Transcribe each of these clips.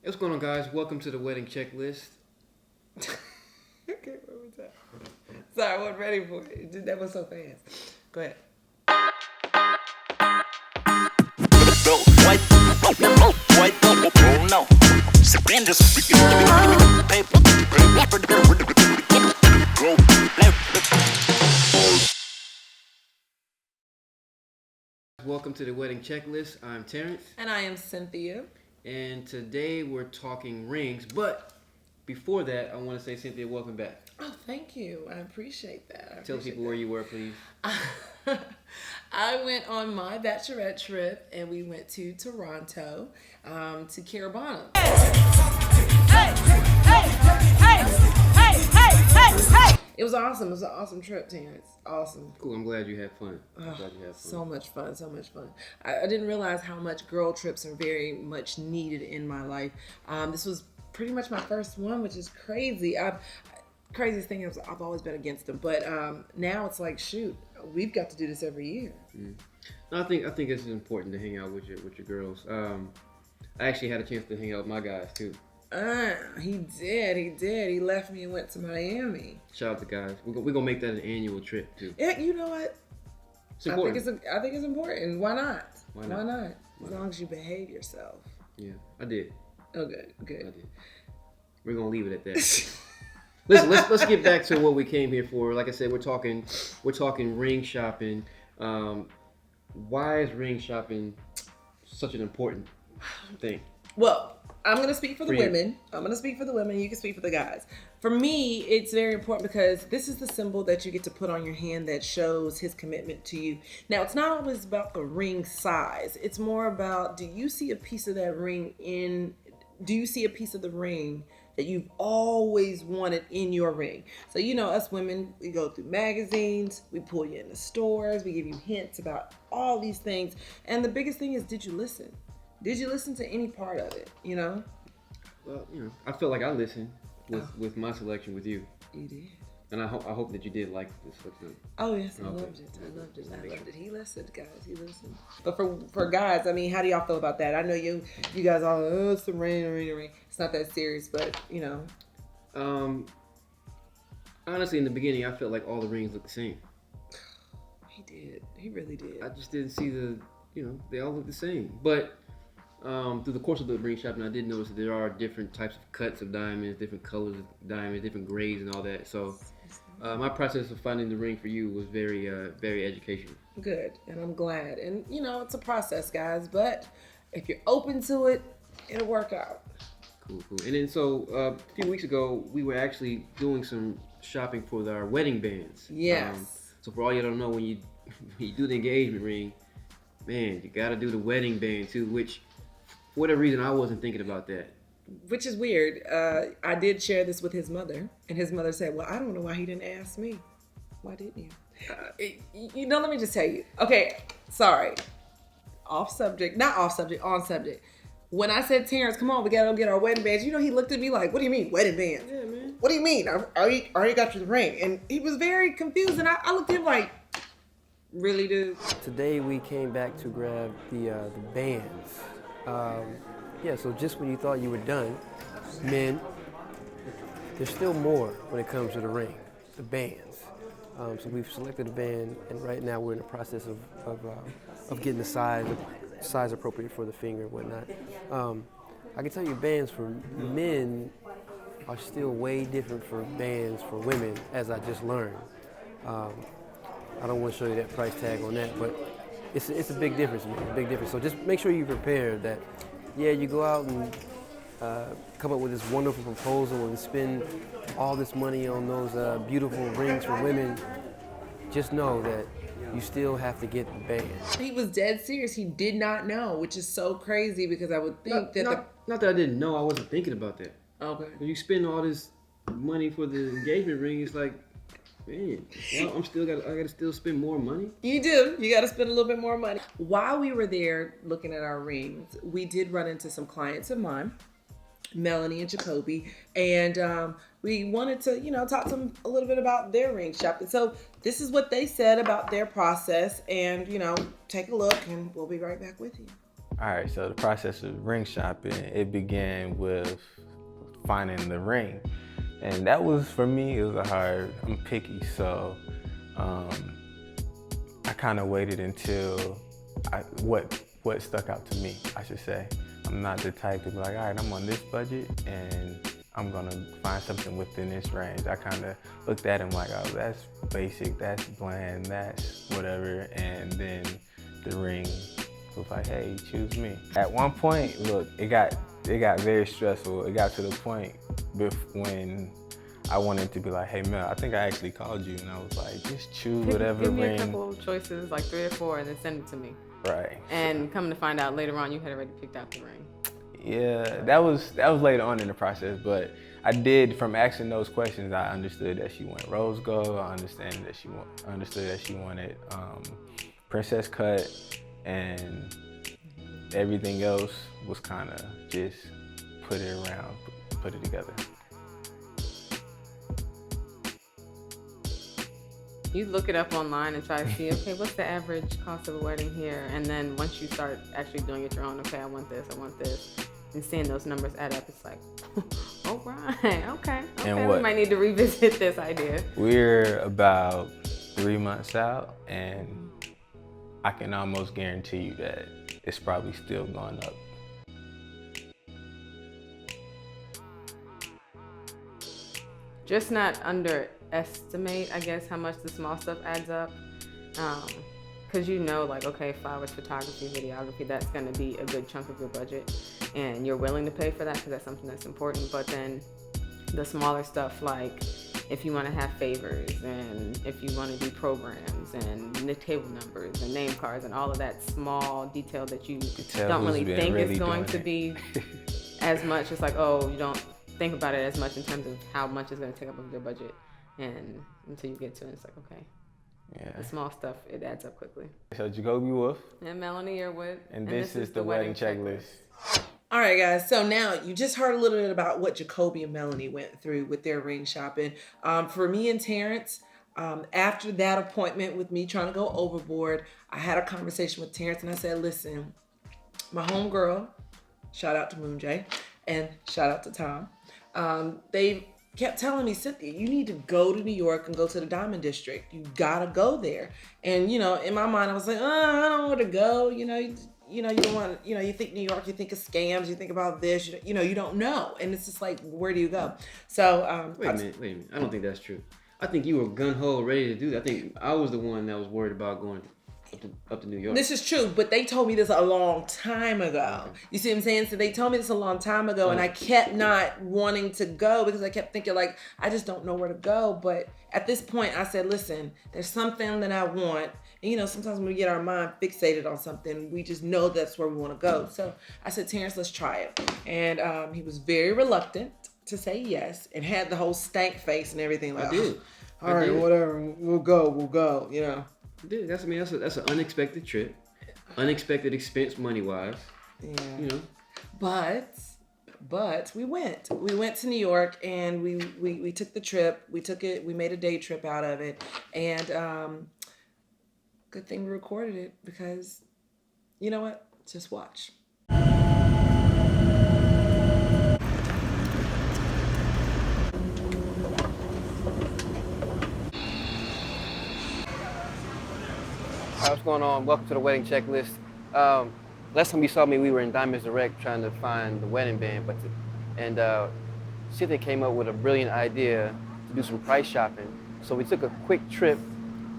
What's going on, guys? Welcome to the wedding checklist. Okay, what was that? Sorry, I wasn't ready for it. That was so fast. Go ahead. Welcome to the wedding checklist. I'm Terrence, And I am Cynthia. and today we're talking rings. But before that, I want to say, Cynthia, welcome back. Oh, thank you. I appreciate that. Tell people where you were, please. I went on my bachelorette trip, and we went to Toronto, to Carabana. It was awesome. It was an awesome trip, Terrence. Awesome. Cool. I'm glad you had fun. I'm glad you had fun. So much fun, so much fun. I didn't realize how much girl trips are very much needed in my life. This was pretty much my first one, which is crazy. Craziest thing is I've always been against them, but now it's like, shoot, we've got to do this every year. No, I think it's important to hang out with your girls. I actually had a chance to hang out with my guys too. He did. He left me and went to Miami. Shout out to guys. We're gonna make that an annual trip too. Yeah, you know what? It's important. I think it's important. Why not? Why not? As long as you behave yourself. Yeah, I did. Oh, good. I did. We're gonna leave it at that. Listen, let's get back to what we came here for. Like I said, we're talking ring shopping. Why is ring shopping such an important thing? Well, I'm going to speak for the For you. women. You can speak for the guys. For me, it's very important because this is the symbol that you get to put on your hand that shows his commitment to you. Now, it's not always about the ring size. It's more about, do you see a piece of the ring that you've always wanted in your ring? So, us women, we go through magazines, we pull you into stores, we give you hints about all these things. And the biggest thing is, did you listen? Did you listen to any part of it, Well, I feel like I listened with my selection with you. You did. And I hope that you did like this. Oh, yes, I Okay. loved it. He listened, guys. He listened. But for guys, I mean, how do y'all feel about that? I know you guys all, it's the rain. It's not that serious, but, Honestly, in the beginning, I felt like all the rings looked the same. He did. He really did. I just didn't see they all look the same. But through the course of the ring shopping, I did notice that there are different types of cuts of diamonds, different colors of diamonds, different grades and all that. So my process of finding the ring for you was very, very educational. Good, and I'm glad. And, it's a process, guys, but if you're open to it, it'll work out. Cool. And then a few weeks ago, we were actually doing some shopping for our wedding bands. Yes. So for all you don't know, when you do the engagement ring, man, you got to do the wedding band too, which for whatever reason, I wasn't thinking about that. Which is weird. I did share this with his mother, and his mother said, well, I don't know why he didn't ask me. Why didn't you? Let me just tell you. Okay, sorry. Off subject. Not off subject, on subject. When I said, Terrence, come on, we gotta go get our wedding bands, he looked at me like, what do you mean, wedding bands? Yeah, man. What do you mean? I already got you the ring. And he was very confused, and I looked at him like, really, dude? Today we came back to grab the bands. So just when you thought you were done, men, there's still more when it comes to the ring, the bands. So we've selected a band, and right now we're in the process of getting the size appropriate for the finger and whatnot. I can tell you bands for men are still way different from bands for women, as I just learned. I don't want to show you that price tag on that, but it's a big difference, man, a big difference. So just make sure you're prepared that, you go out and come up with this wonderful proposal and spend all this money on those beautiful rings for women. Just know that you still have to get the band. He was dead serious. He did not know, which is so crazy because I would think Not that I didn't know, I wasn't thinking about that. Okay. When you spend all this money for the engagement ring, it's like, man, well, I gotta still spend more money. You do. You got to spend a little bit more money. While we were there looking at our rings, we did run into some clients of mine, Melanie and Jacoby, and we wanted to, talk to them a little bit about their ring shopping. So this is what they said about their process, and, take a look, and we'll be right back with you. All right, so the process of ring shopping, it began with finding the ring. And that was, for me, it was I'm picky, so I kind of waited until what stuck out to me, I should say. I'm not the type to be like, all right, I'm on this budget and I'm gonna find something within this range. I kind of looked at him like, oh, that's basic, that's bland, that's whatever. And then the ring was like, hey, choose me. At one point, look, it got very stressful. It got to the point when I wanted to be like, hey Mel, I think I actually called you, and I was like, just choose whatever Give me ring. a couple of choices, like 3 or 4, and then send it to me. Right. And coming to find out later on, you had already picked out the ring. Yeah, that was later on in the process, but I did, from asking those questions, I understood that she wanted rose gold. I understood that she wanted princess cut, and everything else was kind of just put it together. You look it up online and try to see, okay, what's the average cost of a wedding here? And then once you start actually doing it your own, okay, I want this, and seeing those numbers add up, it's like, oh, right, okay, we might need to revisit this idea. We're about 3 months out, and I can almost guarantee you that it's probably still going up. Just not underestimate, I guess, how much the small stuff adds up. Because you know, like, okay, flowers, photography, videography, that's going to be a good chunk of your budget. And you're willing to pay for that because that's something that's important. But then the smaller stuff, like if you want to have favors and if you want to do programs and the table numbers and name cards and all of that small detail that you don't really think is going to be as much. It's like, oh, you don't think about it as much in terms of how much is going to take up of your budget. And until you get to it, it's like, okay. Yeah. The small stuff, it adds up quickly. So Jacoby Wolf. And Melanie Yearwood. And this is the wedding checklist. All right, guys. So now you just heard a little bit about what Jacoby and Melanie went through with their ring shopping. For me and Terrence, after that appointment with me trying to go overboard, I had a conversation with Terrence and I said, listen, my homegirl, shout out to Moon J, and shout out to Tom, they kept telling me, Cynthia, you need to go to New York and go to the Diamond District. You gotta go there. And, in my mind, I was like, I don't know where to go. You don't want, you think New York, you think of scams, you think about this, you don't know. And it's just like, where do you go? So, Wait a minute. I don't think that's true. I think you were gung-ho ready to do that. I think I was the one that was worried about going up to New York. This is true, but they told me this a long time ago. You see what I'm saying? So they told me this a long time ago, and I kept not wanting to go because I kept thinking, like, I just don't know where to go. But at this point, I said, listen, there's something that I want. And, sometimes when we get our mind fixated on something, we just know that's where we want to go. So I said, Terrence, let's try it. And he was very reluctant to say yes and had the whole stank face and everything. Like, I did. All right, whatever. We'll go, Dude, that's an unexpected trip, unexpected expense money-wise. Yeah. But we went. We went to New York and we took the trip. We made a day trip out of it, and good thing we recorded it because, you know what? Just watch. What's going on? Welcome to the wedding checklist. Last time you saw me, we were in Diamonds Direct trying to find the wedding band, and Cynthia came up with a brilliant idea to do some price shopping. So we took a quick trip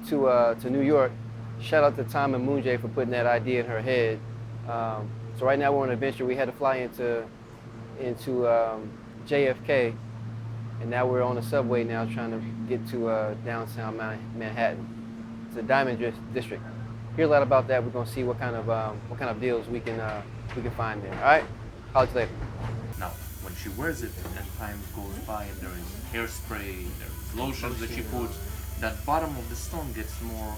to New York. Shout out to Tom and Moon J for putting that idea in her head. So right now we're on an adventure. We had to fly into JFK, and now we're on the subway now trying to get to downtown Manhattan. It's the Diamond District. Hear a lot about that. We're gonna see what kind of deals we can find there. All right, holler at you later. Now, when she wears it and time goes by and there is hairspray, there's lotions that she puts, that bottom of the stone gets more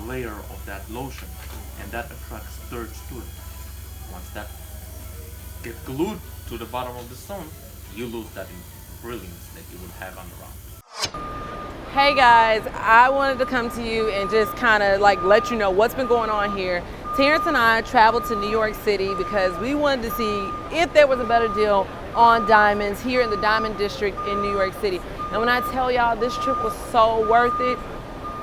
layer of that lotion, and that attracts dirt to it. Once that gets glued to the bottom of the stone, you lose that brilliance that you would have on the rock. Hey guys, I wanted to come to you and just kind of like let you know what's been going on here. Terrence and I traveled to New York City because we wanted to see if there was a better deal on diamonds here in the Diamond District in New York City. And when I tell y'all this trip was so worth it,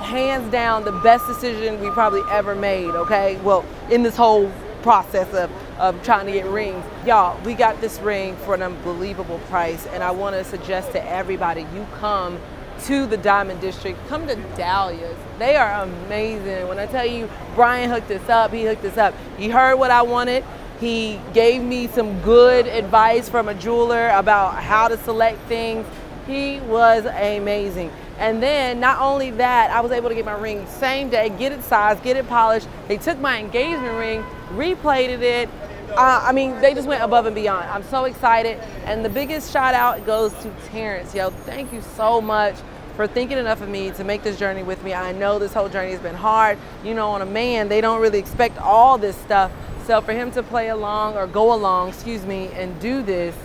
hands down the best decision we probably ever made, okay? Well, in this whole process of trying to get rings. Y'all, we got this ring for an unbelievable price, and I want to suggest to everybody, you come to the Diamond District, come to Dahlia's. They are amazing. When I tell you, Brian hooked us up, he hooked us up. He heard what I wanted. He gave me some good advice from a jeweler about how to select things. He was amazing. And then not only that, I was able to get my ring same day, get it sized, get it polished. They took my engagement ring, replated it. I mean, they just went above and beyond. I'm so excited. And the biggest shout out goes to Terrence. Yo, thank you so much for thinking enough of me to make this journey with me. I know this whole journey has been hard. You know, on a man, they don't really expect all this stuff. So for him to play along or go along, and do this,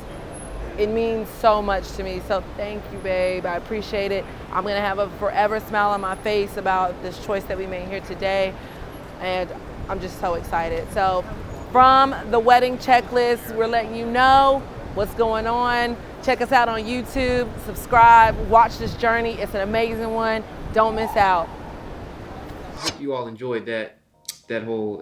it means so much to me. So thank you, babe. I appreciate it. I'm gonna have a forever smile on my face about this choice that we made here today. And I'm just so excited. So from the wedding checklist, we're letting you know what's going on. Check us out on YouTube, subscribe, watch this journey. It's an amazing one. Don't miss out. Hope you all enjoyed that whole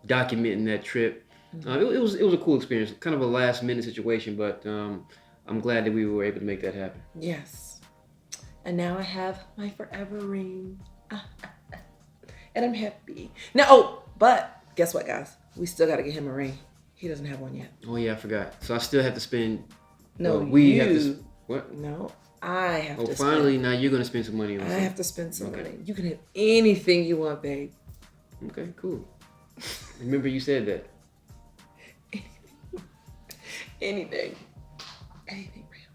documenting that trip. It was a cool experience, kind of a last minute situation, but I'm glad that we were able to make that happen. Yes. And now I have my forever ring. And I'm happy. Now, but guess what, guys? We still got to get him a ring. He doesn't have one yet. Oh yeah, I forgot. So I still have to spend. No, we you. have to. What? No, I have to. Oh, finally, now you're gonna spend some money on. I have to spend some Okay. money. You can have anything you want, babe. Okay, cool. Remember you said that. Anything. Anything real.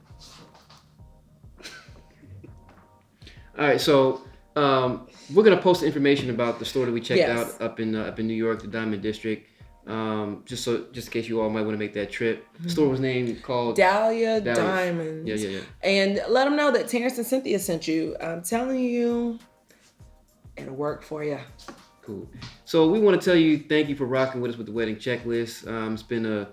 All right, so we're gonna post the information about the store that we checked Yes. out up in New York, the Diamond District. Just in case you all might want to make that trip. The store was named called Dahlia Dahlia's. Diamonds. Yeah. And let them know that Terrence and Cynthia sent you. I'm telling you, it'll work for you. Cool. So we want to tell you thank you for rocking with us with the wedding checklist. It's been an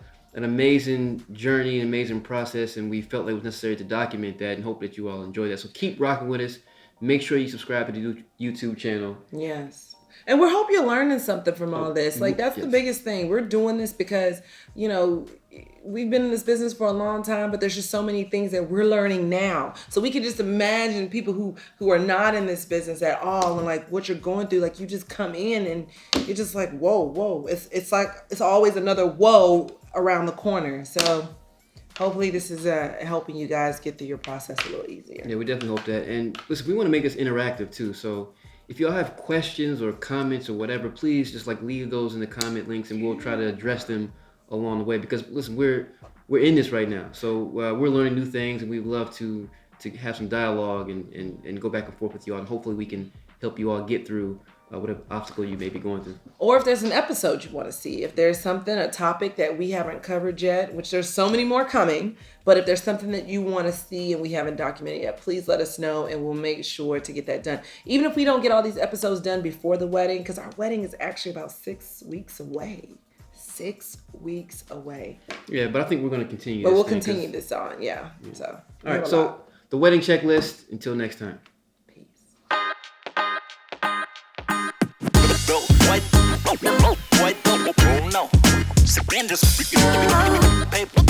amazing journey, an amazing process, and we felt like it was necessary to document that and hope that you all enjoy that. So keep rocking with us. Make sure you subscribe to the YouTube channel. Yes. And we hope you're learning something from all this. Like, that's the biggest thing. We're doing this because, you know, we've been in this business for a long time, but there's just so many things that we're learning now. So we can just imagine people who are not in this business at all and like what you're going through. Like, you just come in and you're just like, whoa. It's like, it's always another whoa around the corner. So hopefully this is helping you guys get through your process a little easier. Yeah, we definitely hope that. And listen, we want to make this interactive too. So if y'all have questions or comments or whatever, please just like leave those in the comment links and we'll try to address them along the way. Because listen, we're in this right now. So we're learning new things and we'd love to have some dialogue and go back and forth with you all. And hopefully we can help you all get through whatever obstacle you may be going through. Or if there's an episode you want to see, if there's something, a topic that we haven't covered yet, which there's so many more coming, but if there's something that you want to see and we haven't documented yet, please let us know and we'll make sure to get that done. Even if we don't get all these episodes done before the wedding, because our wedding is actually about 6 weeks away. 6 weeks away. Yeah, but I think we're going to continue. But we'll continue this on, yeah. So. All right, so the wedding checklist. Until next time. White, no, paper.